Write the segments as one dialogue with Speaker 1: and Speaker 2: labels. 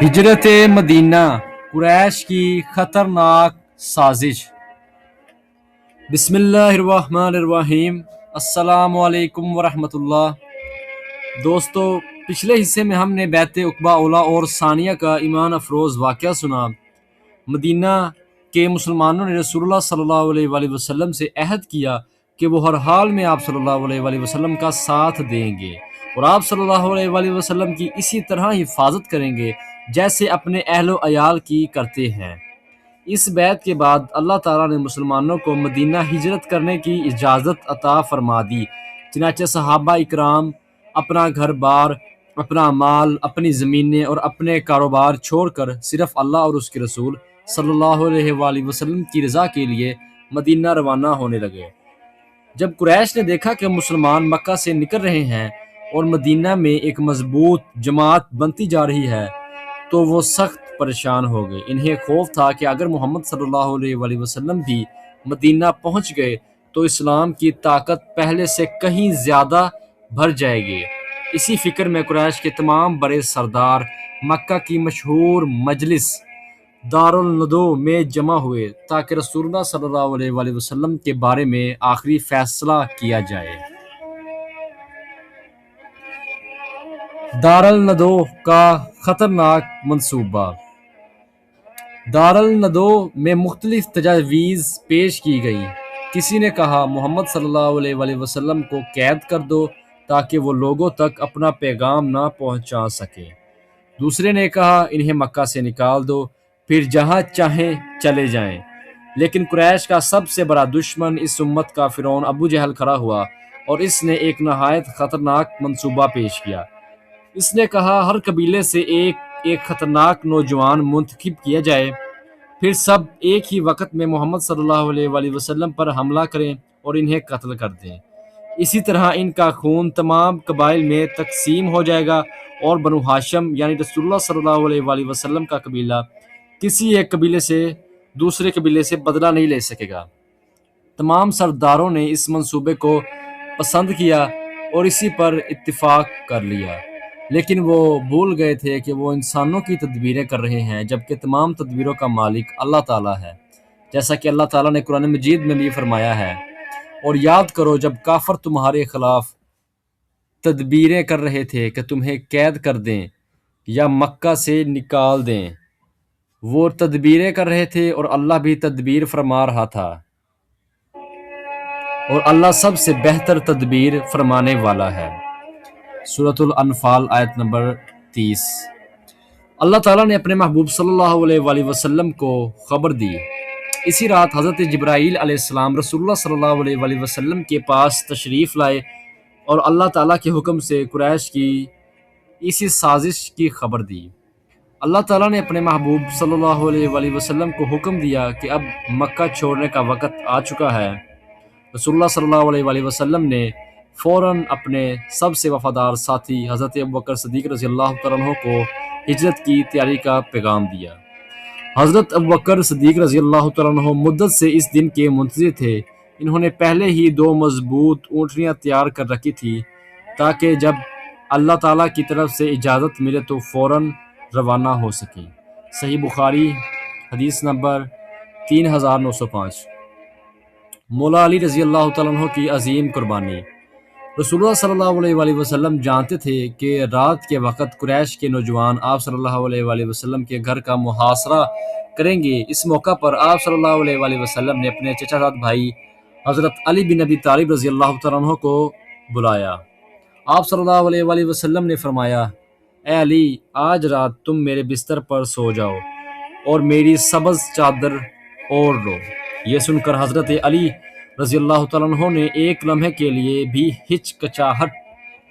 Speaker 1: ہجرت مدینہ قریش کی خطرناک سازش۔ بسم اللہ الرحمن الرحیم۔ السلام علیکم ورحمۃ اللہ۔ دوستو، پچھلے حصے میں ہم نے بیعت عقبہ اولیٰ اور ثانیہ کا ایمان افروز واقعہ سنا۔ مدینہ کے مسلمانوں نے رسول اللہ صلی اللہ علیہ وآلہ وسلم سے عہد کیا کہ وہ ہر حال میں آپ صلی اللہ علیہ وآلہ وسلم کا ساتھ دیں گے اور آپ صلی اللہ علیہ وآلہ وسلم کی اسی طرح حفاظت کریں گے جیسے اپنے اہل و عیال کی کرتے ہیں۔ اس بیعت کے بعد اللہ تعالیٰ نے مسلمانوں کو مدینہ ہجرت کرنے کی اجازت عطا فرما دی، چنانچہ صحابہ اکرام اپنا گھر بار، اپنا مال، اپنی زمینیں اور اپنے کاروبار چھوڑ کر صرف اللہ اور اس کے رسول صلی اللہ علیہ وآلہ وسلم کی رضا کے لیے مدینہ روانہ ہونے لگے۔ جب قریش نے دیکھا کہ مسلمان مکہ سے نکل رہے ہیں اور مدینہ میں ایک مضبوط جماعت بنتی جا رہی ہے تو وہ سخت پریشان ہو گئے۔ انہیں خوف تھا کہ اگر محمد صلی اللہ علیہ وآلہ وسلم بھی مدینہ پہنچ گئے تو اسلام کی طاقت پہلے سے کہیں زیادہ بڑھ جائے گی۔ اسی فکر میں قریش کے تمام بڑے سردار مکہ کی مشہور مجلس دارالندو میں جمع ہوئے تاکہ رسول اللہ صلی اللہ علیہ وآلہ وسلم کے بارے میں آخری فیصلہ کیا جائے۔ دارالندو کا خطرناک منصوبہ۔ دارالندو میں مختلف تجاویز پیش کی گئی۔ کسی نے کہا محمد صلی اللہ علیہ وآلہ وسلم کو قید کر دو تاکہ وہ لوگوں تک اپنا پیغام نہ پہنچا سکے۔ دوسرے نے کہا انہیں مکہ سے نکال دو، پھر جہاں چاہیں چلے جائیں۔ لیکن قریش کا سب سے بڑا دشمن اس امت کا فرعون ابو جہل کھڑا ہوا اور اس نے ایک نہایت خطرناک منصوبہ پیش کیا۔ اس نے کہا ہر قبیلے سے ایک خطرناک نوجوان منتخب کیا جائے، پھر سب ایک ہی وقت میں محمد صلی اللہ علیہ وآلہ وسلم پر حملہ کریں اور انہیں قتل کر دیں۔ اسی طرح ان کا خون تمام قبائل میں تقسیم ہو جائے گا اور بنو ہاشم یعنی رسول اللہ صلی اللہ علیہ وآلہ وسلم کا قبیلہ کسی ایک قبیلے سے دوسرے قبیلے سے بدلہ نہیں لے سکے گا۔ تمام سرداروں نے اس منصوبے کو پسند کیا اور اسی پر اتفاق کر لیا، لیکن وہ بھول گئے تھے کہ وہ انسانوں کی تدبیریں کر رہے ہیں جبکہ تمام تدبیروں کا مالک اللہ تعالیٰ ہے، جیسا کہ اللہ تعالیٰ نے قرآن مجید میں بھی فرمایا ہے، اور یاد کرو جب کافر تمہارے خلاف تدبیریں کر رہے تھے کہ تمہیں قید کر دیں یا مکہ سے نکال دیں۔ وہ تدبیریں کر رہے تھے اور اللہ بھی تدبیر فرما رہا تھا، اور اللہ سب سے بہتر تدبیر فرمانے والا ہے۔ سورۃ الانفال آیت نمبر 30۔ اللہ تعالیٰ نے اپنے محبوب صلی اللہ علیہ وآلہ وسلم کو خبر دی۔ اسی رات حضرت جبرائیل علیہ السلام رسول اللہ صلی اللہ علیہ وآلہ وسلم کے پاس تشریف لائے اور اللہ تعالیٰ کے حکم سے قریش کی اسی سازش کی خبر دی۔ اللہ تعالیٰ نے اپنے محبوب صلی اللہ علیہ وآلہ وسلم کو حکم دیا کہ اب مکہ چھوڑنے کا وقت آ چکا ہے۔ رسول اللہ صلی اللہ علیہ وآلہ وسلم نے فوراً اپنے سب سے وفادار ساتھی حضرت ابوبکر صدیق رضی اللہ تعالیٰ عنہ کو ہجرت کی تیاری کا پیغام دیا۔ حضرت ابوبکر صدیق رضی اللہ تعالیٰ عنہ مدت سے اس دن کے منتظر تھے۔ انہوں نے پہلے ہی 2 مضبوط اونٹنیاں تیار کر رکھی تھی تاکہ جب اللہ تعالیٰ کی طرف سے اجازت ملے تو فوراً روانہ ہو سکیں۔ صحیح بخاری حدیث نمبر 3905۔ مولا علی رضی اللہ تعالیٰ عنہ کی عظیم قربانی۔ رسول اللہ صلی اللہ علیہ وآلہ وسلم جانتے تھے کہ رات کے وقت قریش کے نوجوان آپ صلی اللہ علیہ وآلہ وسلم کے گھر کا محاصرہ کریں گے۔ اس موقع پر آپ صلی اللہ علیہ وآلہ وسلم نے اپنے چچا زاد بھائی حضرت علی بن ابی طالب رضی اللہ تعالیٰ عنہ کو بلایا۔ آپ صلی اللہ علیہ وآلہ وسلم نے فرمایا اے علی، آج رات تم میرے بستر پر سو جاؤ اور میری سبز چادر اوڑھ لو۔ یہ سن کر حضرت علی رضی اللہ تعالیٰ عنہ نے ایک لمحے کے لیے بھی ہچکچاہٹ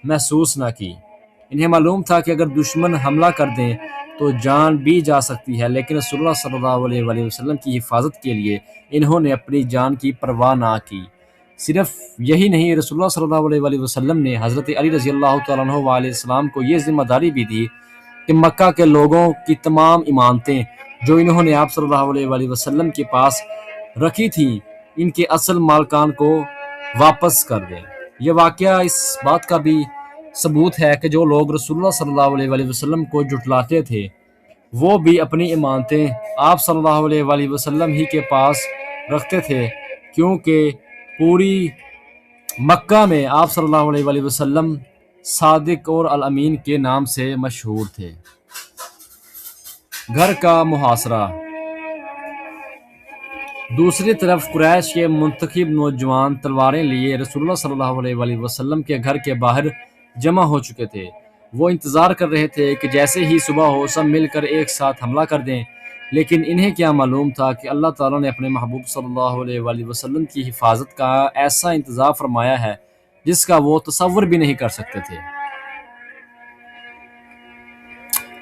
Speaker 1: محسوس نہ کی۔ انہیں معلوم تھا کہ اگر دشمن حملہ کر دیں تو جان بھی جا سکتی ہے، لیکن رسول اللہ صلی اللہ علیہ وآلہ وسلم کی حفاظت کے لیے انہوں نے اپنی جان کی پرواہ نہ کی۔ صرف یہی نہیں، رسول اللہ صلی اللہ علیہ وآلہ وسلم نے حضرت علی رضی اللہ تعالیٰ عنہ علیہ السلام کو یہ ذمہ داری بھی دی کہ مکہ کے لوگوں کی تمام امانتیں جو انہوں نے آپ صلی اللہ علیہ وآلہ وسلم کے پاس رکھی تھیں ان کے اصل مالکان کو واپس کر دیں۔ یہ واقعہ اس بات کا بھی ثبوت ہے کہ جو لوگ رسول اللہ صلی اللہ علیہ وآلہ وسلم کو جھٹلاتے تھے وہ بھی اپنی امانتیں آپ صلی اللہ علیہ وآلہ وسلم ہی کے پاس رکھتے تھے، کیونکہ پوری مکہ میں آپ صلی اللہ علیہ وآلہ وسلم صادق اور الامین کے نام سے مشہور تھے۔ گھر کا محاصرہ۔ دوسری طرف قریش کے منتخب نوجوان تلواریں لیے رسول اللہ صلی اللہ علیہ وآلہ وسلم کے گھر کے باہر جمع ہو چکے تھے۔ وہ انتظار کر رہے تھے کہ جیسے ہی صبح ہو سب مل کر ایک ساتھ حملہ کر دیں، لیکن انہیں کیا معلوم تھا کہ اللہ تعالیٰ نے اپنے محبوب صلی اللہ علیہ وآلہ وسلم کی حفاظت کا ایسا انتظام فرمایا ہے جس کا وہ تصور بھی نہیں کر سکتے تھے۔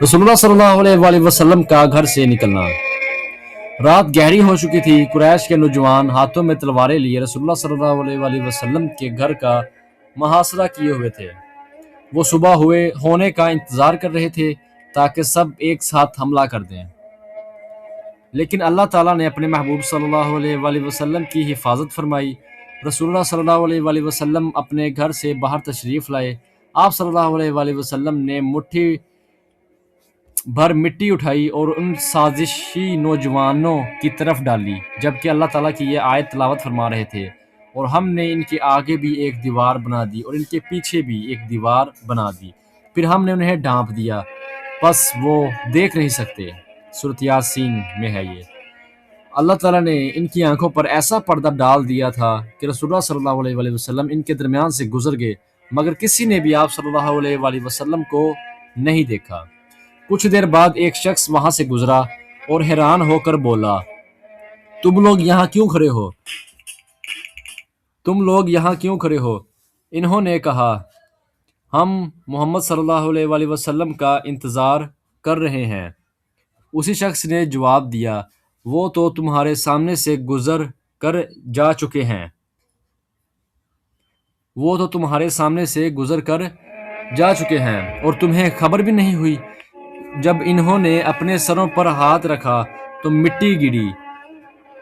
Speaker 1: رسول اللہ صلی اللہ علیہ وآلہ وسلم کا گھر سے نکلنا۔ رات گہری ہو چکی تھی۔ قریش کے نوجوان ہاتھوں میں تلواریں لیے رسول اللہ صلی اللہ علیہ وآلہ وسلم کے گھر کا محاصرہ کیے ہوئے تھے۔ وہ صبح ہونے کا انتظار کر رہے تھے تاکہ سب ایک ساتھ حملہ کر دیں، لیکن اللہ تعالیٰ نے اپنے محبوب صلی اللہ علیہ وآلہ وسلم کی حفاظت فرمائی۔ رسول اللہ صلی اللہ علیہ وآلہ وسلم اپنے گھر سے باہر تشریف لائے۔ آپ صلی اللہ علیہ وآلہ وسلم نے مٹھی بھر مٹی اٹھائی اور ان سازشی نوجوانوں کی طرف ڈالی، جبکہ اللہ تعالیٰ کی یہ آیت تلاوت فرما رہے تھے، اور ہم نے ان کے آگے بھی ایک دیوار بنا دی اور ان کے پیچھے بھی ایک دیوار بنا دی، پھر ہم نے انہیں ڈھانپ دیا، پس وہ دیکھ نہیں سکتے۔ سورۃ یاسین میں ہے یہ۔ اللہ تعالیٰ نے ان کی آنکھوں پر ایسا پردہ ڈال دیا تھا کہ رسول اللہ صلی اللہ علیہ وآلہ وسلم ان کے درمیان سے گزر گئے، مگر کسی نے بھی آپ صلی اللہ علیہ وآلہ وسلم کو نہیں دیکھا۔ کچھ دیر بعد ایک شخص وہاں سے گزرا اور حیران ہو کر بولا، تم لوگ یہاں کیوں کھڑے ہو؟ تم لوگ یہاں کیوں کھڑے ہو؟ انہوں نے کہا، ہم محمد صلی اللہ علیہ وآلہ وسلم کا انتظار کر رہے ہیں۔ اسی شخص نے جواب دیا، وہ تو تمہارے سامنے سے گزر کر جا چکے ہیں۔ وہ تو تمہارے سامنے سے گزر کر جا چکے ہیں اور تمہیں خبر بھی نہیں ہوئی۔ جب انہوں نے اپنے سروں پر ہاتھ رکھا تو مٹی گری،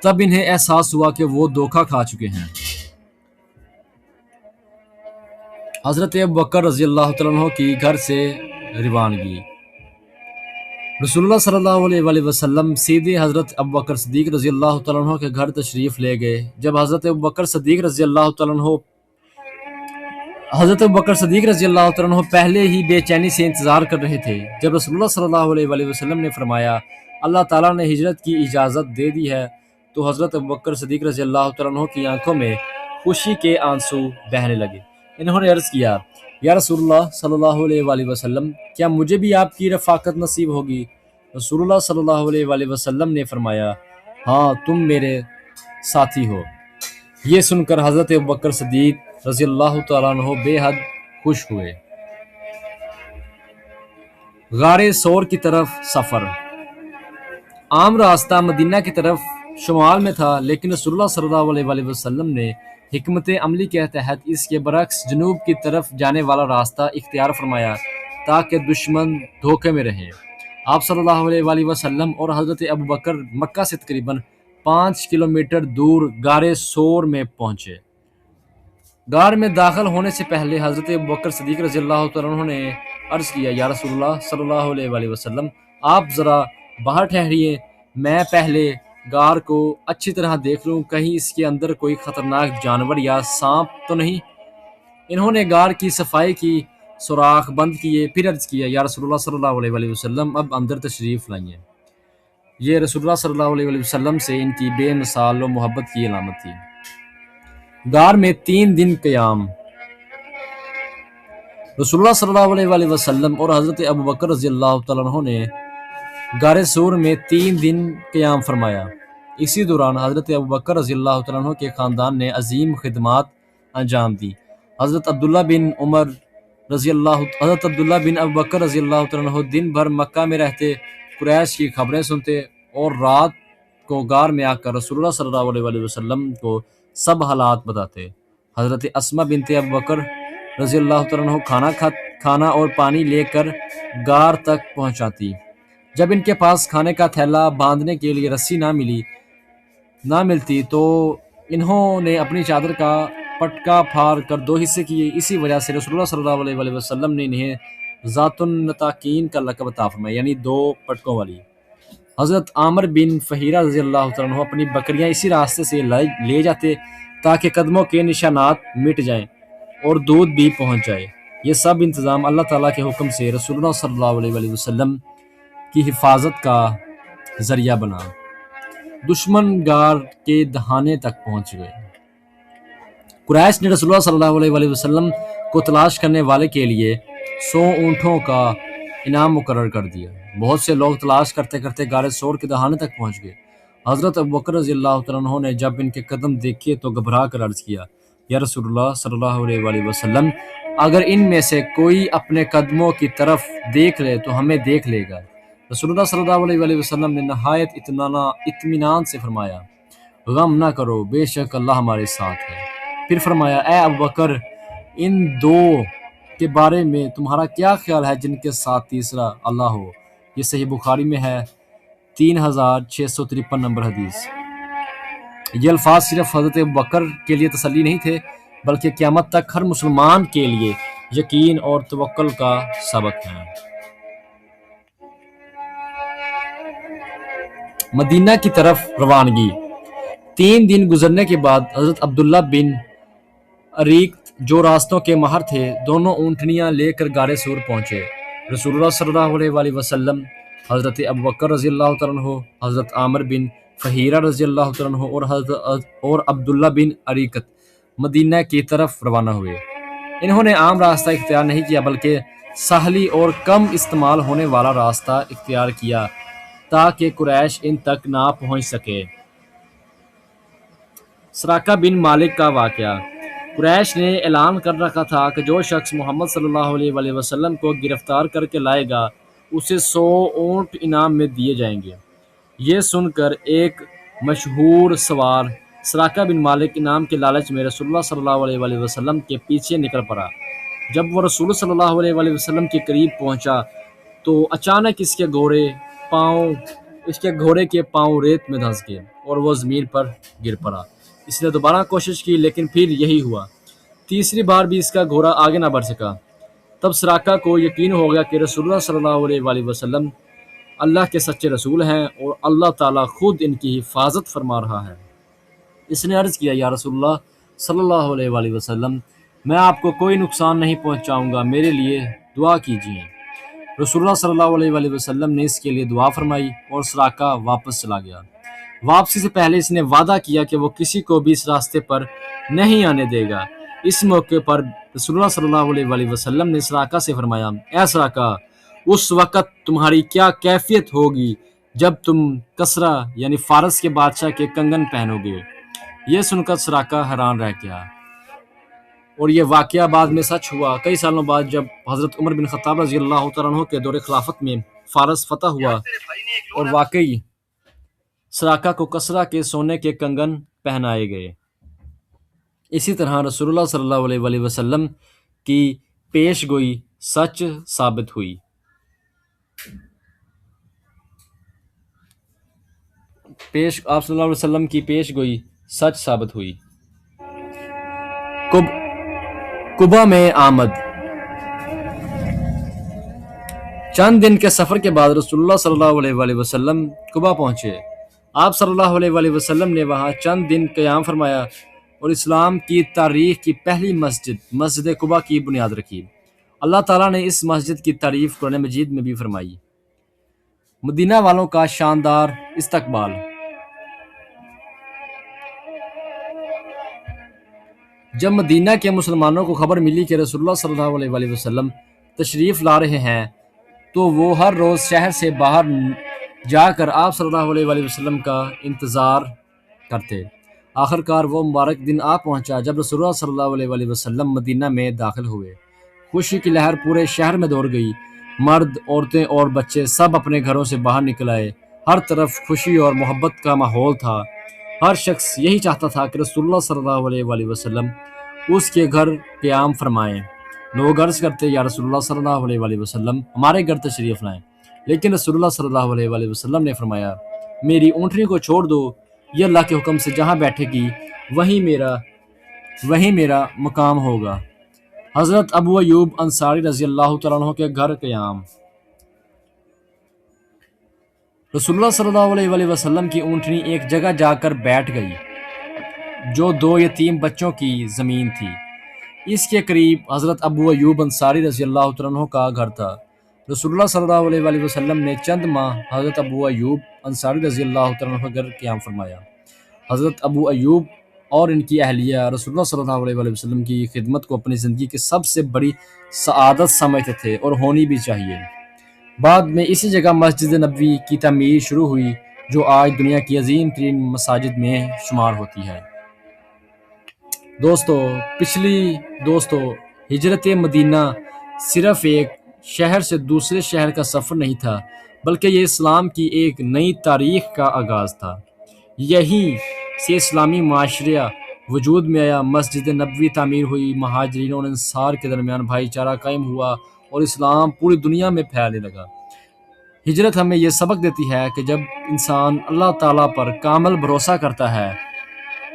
Speaker 1: تب انہیں احساس ہوا کہ وہ دھوکہ کھا چکے ہیں۔ حضرت ابوبکر رضی اللہ تعالیٰ عنہ کی گھر سے روانگی۔ رسول اللہ صلی اللہ علیہ وآلہ وسلم سیدھے حضرت ابوبکر صدیق رضی اللہ تعالیٰ عنہ کے گھر تشریف لے گئے۔ جب حضرت ابوبکر صدیق رضی اللہ تعالیٰ عنہ پہلے ہی بے چینی سے انتظار کر رہے تھے، جب رسول اللہ صلی اللہ علیہ وآلہ وسلم نے فرمایا اللہ تعالیٰ نے ہجرت کی اجازت دے دی ہے، تو حضرت ابوبکر صدیق رضی اللہ تعالیٰ عنہ کی آنکھوں میں خوشی کے آنسو بہنے لگے۔ انہوں نے عرض کیا، یا رسول اللہ صلی اللہ علیہ وآلہ وسلم، کیا مجھے بھی آپ کی رفاقت نصیب ہوگی؟ رسول اللہ صلی اللہ علیہ وآلہ وسلم نے فرمایا، ہاں تم میرے ساتھی ہو۔ یہ سن کر حضرت ابوبکر صدیق رضی اللہ تعالیٰ عنہ بے حد خوش ہوئے۔ غار ثور کی طرف سفر۔ عام راستہ مدینہ کی طرف شمال میں تھا، لیکن رسول اللہ صلی اللہ علیہ وآلہ وسلم نے حکمت عملی کے تحت اس کے برعکس جنوب کی طرف جانے والا راستہ اختیار فرمایا تاکہ دشمن دھوکے میں رہیں۔ آپ صلی اللہ علیہ وآلہ وسلم اور حضرت ابوبکر مکہ سے تقریباً 5 کلومیٹر دور غار ثور میں پہنچے۔ غار میں داخل ہونے سے پہلے حضرت ابوبکر صدیق رضی اللہ تعالیٰ عنہ نے عرض کیا، یا رسول اللہ صلی اللہ علیہ وآلہ وسلم، آپ ذرا باہر ٹھہریے، میں پہلے غار کو اچھی طرح دیکھ لوں، کہیں اس کے اندر کوئی خطرناک جانور یا سانپ تو نہیں۔ انہوں نے غار کی صفائی کی، سوراخ بند کیے، پھر عرض کیا، یا رسول اللہ صلی اللہ علیہ وآلہ وسلم، اب اندر تشریف لائیں۔ یہ رسول اللہ صلی اللہ علیہ وآلہ وسلم سے ان کی بے مثال و محبت کی علامت تھی۔ غار میں 3 دن قیام۔ رسول اللہ صلی اللہ علیہ وآلہ وسلم اور حضرت ابوبکر رضی اللہ تعالیٰ عنہ نے غار ثور میں 3 دن قیام فرمایا۔ اسی دوران حضرت ابوبکر رضی اللہ تعالیٰ عنہ کے خاندان نے عظیم خدمات انجام دی۔ حضرت عبداللہ بن ابوبکر رضی اللہ تعالیٰ عنہ دن بھر مکہ میں رہتے، قریش کی خبریں سنتے اور رات کو غار میں آ کر رسول اللہ صلی اللہ علیہ وآلہ وسلم کو سب حالات بتاتے۔ حضرت اسمہ بنت ابوبکر رضی اللہ تعالیٰ عنہ کھانا اور پانی لے کر غار تک پہنچاتی۔ جب ان کے پاس کھانے کا تھیلا باندھنے کے لیے رسی نہ ملتی تو انہوں نے اپنی چادر کا پٹکا پھاڑ کر 2 حصے کیے۔ اسی وجہ سے رسول اللہ صلی اللہ علیہ وآلہ وسلم نے انہیں ذات النطاقین کا لقب عطا فرمایا، یعنی 2 پٹکوں والی۔ حضرت عامر بن فہیرہ رضی اللہ تعالیٰ عنہ اپنی بکریاں اسی راستے سے لے جاتے تاکہ قدموں کے نشانات مٹ جائیں اور دودھ بھی پہنچ جائے۔ یہ سب انتظام اللہ تعالیٰ کے حکم سے رسول اللہ صلی اللہ علیہ وآلہ وسلم کی حفاظت کا ذریعہ بنا۔ دشمن غار کے دہانے تک پہنچ گئے۔ قریش نے رسول اللہ صلی اللہ علیہ وآلہ وسلم کو تلاش کرنے والے کے لیے 100 اونٹوں کا انعام مقرر کر دیا۔ بہت سے لوگ تلاش کرتے کرتے غار ثور کے دہانے تک پہنچ گئے۔ حضرت ابوبکر رضی اللہ تعالیٰ عنہ نے جب ان کے قدم دیکھے تو گھبرا کر عرض کیا، یا رسول اللہ صلی اللہ علیہ وآلہ وسلم، اگر ان میں سے کوئی اپنے قدموں کی طرف دیکھ لے تو ہمیں دیکھ لے گا۔ رسول اللہ صلی اللہ علیہ وآلہ وسلم نے نہایت اطمینان سے فرمایا، غم نہ کرو، بے شک اللہ ہمارے ساتھ ہے۔ پھر فرمایا، اے ابوبکر، ان 2 کے بارے میں تمہارا کیا خیال ہے جن کے ساتھ تیسرا اللہ ہو؟ یہ صحیح بخاری میں ہے، 3653 نمبر حدیث۔ یہ الفاظ صرف حضرت ابوبکر کے لیے تسلی نہیں تھے، بلکہ قیامت تک ہر مسلمان کے لیے یقین اور توکل کا سبق ہیں۔ مدینہ کی طرف روانگی۔ 3 دن گزرنے کے بعد حضرت عبداللہ بن عریق جو راستوں کے ماہر تھے، دونوں اونٹنیاں لے کر غار ثور پہنچے۔ رسول اللہ صلی اللہ علیہ وآلہ وسلم، حضرت ابوبکر رضی اللہ تعالیٰ عنہ، حضرت عامر بن فہیرہ رضی اللہ تعالیٰ عنہ اور عبداللہ بن عریقت مدینہ کی طرف روانہ ہوئے۔ انہوں نے عام راستہ اختیار نہیں کیا بلکہ ساحلی اور کم استعمال ہونے والا راستہ اختیار کیا تاکہ قریش ان تک نہ پہنچ سکے۔ سراقہ بن مالک کا واقعہ۔ قریش نے اعلان کر رکھا تھا کہ جو شخص محمد صلی اللہ علیہ وآلہ وسلم کو گرفتار کر کے لائے گا اسے 100 اونٹ انعام میں دیے جائیں گے۔ یہ سن کر ایک مشہور سوار سراقہ بن مالک انعام کے لالچ میں رسول اللہ صلی اللہ علیہ وآلہ وسلم کے پیچھے نکل پڑا۔ جب وہ رسول صلی اللہ علیہ وآلہ وسلم کے قریب پہنچا تو اچانک اس کے گھوڑے کے پاؤں ریت میں دھنس گئے اور وہ زمین پر گر پڑا۔ اس نے دوبارہ کوشش کی لیکن پھر یہی ہوا۔ تیسری بار بھی اس کا گھوڑا آگے نہ بڑھ سکا۔ تب سراقہ کو یقین ہو گیا کہ رسول اللہ صلی اللہ علیہ وآلہ وسلم اللہ کے سچے رسول ہیں اور اللہ تعالیٰ خود ان کی حفاظت فرما رہا ہے۔ اس نے عرض کیا، یا رسول اللہ صلی اللہ علیہ وآلہ وسلم، میں آپ کو کوئی نقصان نہیں پہنچاؤں گا، میرے لیے دعا کیجیے۔ رسول اللہ صلی اللہ علیہ وآلہ وسلم نے اس کے لیے دعا فرمائی اور سراقہ واپس چلا گیا۔ واپسی سے پہلے اس نے وعدہ کیا کہ وہ کسی کو بھی اس راستے پر نہیں آنے دے گا۔ اس موقع پر رسول اللہ صلی اللہ علیہ وآلہ وسلم نے سراقہ سے فرمایا، اے سراقہ، اس وقت تمہاری کیا کیفیت ہوگی جب تم کسرا یعنی فارس کے بادشاہ کے کنگن پہنو گے۔ یہ سن کر سراقہ حیران رہ گیا اور یہ واقعہ بعد میں سچ ہوا۔ کئی سالوں بعد جب حضرت عمر بن خطاب رضی اللہ تعالیٰ عنہ کے دور خلافت میں فارس فتح ہوا اور واقعی سراقہ کو کسرا کے سونے کے کنگن پہنائے گئے۔ اسی طرح رسول اللہ صلی اللہ علیہ وآلہ وسلم کی پیش گوئی سچ ثابت ہوئی۔ آپ صلی اللہ علیہ وسلم کی پیش گوئی سچ ثابت ہوئی۔ قبا میں آمد۔ چند دن کے سفر کے بعد رسول اللہ صلی اللہ علیہ وآلہ وسلم قبا پہنچے۔ آپ صلی اللہ علیہ وآلہ وسلم نے وہاں چند دن قیام فرمایا اور اسلام کی تاریخ کی پہلی مسجد قبا کی بنیاد رکھی۔ اللہ تعالیٰ نے اس مسجد کی تعریف قرآن مجید میں بھی فرمائی۔ مدینہ والوں کا شاندار استقبال۔ جب مدینہ کے مسلمانوں کو خبر ملی کہ رسول اللہ صلی اللہ علیہ وآلہ وسلم تشریف لا رہے ہیں تو وہ ہر روز شہر سے باہر جا کر آپ صلی اللہ علیہ وآلہ وسلم کا انتظار کرتے۔ آخر کار وہ مبارک دن آ پہنچا جب رسول اللہ صلی اللہ علیہ وآلہ وسلم مدینہ میں داخل ہوئے۔ خوشی کی لہر پورے شہر میں دوڑ گئی۔ مرد، عورتیں اور بچے سب اپنے گھروں سے باہر نکل آئے۔ ہر طرف خوشی اور محبت کا ماحول تھا۔ ہر شخص یہی چاہتا تھا کہ رسول اللہ صلی اللہ علیہ وآلہ وسلم اس کے گھر قیام فرمائیں۔ لوگ عرض کرتے، یا رسول اللہ صلی اللہ علیہ وآلہ وسلم، ہمارے گھر تشریف لائیں۔ لیکن رسول اللہ صلی اللہ علیہ وآلہ وسلم نے فرمایا، میری اونٹنی کو چھوڑ دو، یہ اللہ کے حکم سے جہاں بیٹھے گی وہیں میرا مقام ہوگا۔ حضرت ابو ایوب انصاری رضی اللہ تعالیٰ عنہ کے گھر قیام۔ رسول اللہ صلی اللہ علیہ وآلہ وسلم کی اونٹنی ایک جگہ جا کر بیٹھ گئی جو 2 یتیم بچوں کی زمین تھی۔ اس کے قریب حضرت ابو ایوب انصاری رضی اللہ تعالیٰ عنہ کا گھر تھا۔ رسول اللہ صلی اللہ علیہ وآلہ وسلم نے چند ماہ حضرت ابو ایوب انصاری رضی اللہ تعالیٰ عنہ کا گھر قیام فرمایا۔ حضرت ابو ایوب اور ان کی اہلیہ رسول اللہ صلی اللہ علیہ وآلہ وسلم کی خدمت کو اپنی زندگی کی سب سے بڑی سعادت سمجھتے تھے اور ہونی بھی چاہیے۔ بعد میں اسی جگہ مسجد نبوی کی تعمیر شروع ہوئی جو آج دنیا کی عظیم ترین مساجد میں شمار ہوتی ہے۔ دوستو ہجرت مدینہ صرف ایک شہر سے دوسرے شہر کا سفر نہیں تھا بلکہ یہ اسلام کی ایک نئی تاریخ کا آغاز تھا۔ یہیں سے اسلامی معاشرہ وجود میں آیا، مسجد نبوی تعمیر ہوئی، مہاجرین اور انصار کے درمیان بھائی چارہ قائم ہوا اور اسلام پوری دنیا میں پھیلنے لگا۔ ہجرت ہمیں یہ سبق دیتی ہے کہ جب انسان اللہ تعالیٰ پر کامل بھروسہ کرتا ہے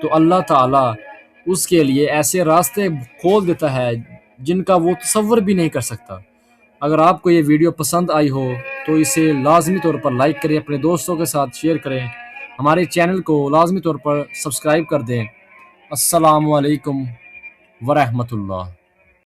Speaker 1: تو اللہ تعالیٰ اس کے لیے ایسے راستے کھول دیتا ہے جن کا وہ تصور بھی نہیں کر سکتا۔ اگر آپ کو یہ ویڈیو پسند آئی ہو تو اسے لازمی طور پر لائک کریں، اپنے دوستوں کے ساتھ شیئر کریں، ہمارے چینل کو لازمی طور پر سبسکرائب کر دیں۔ السلام علیکم ورحمۃ اللہ۔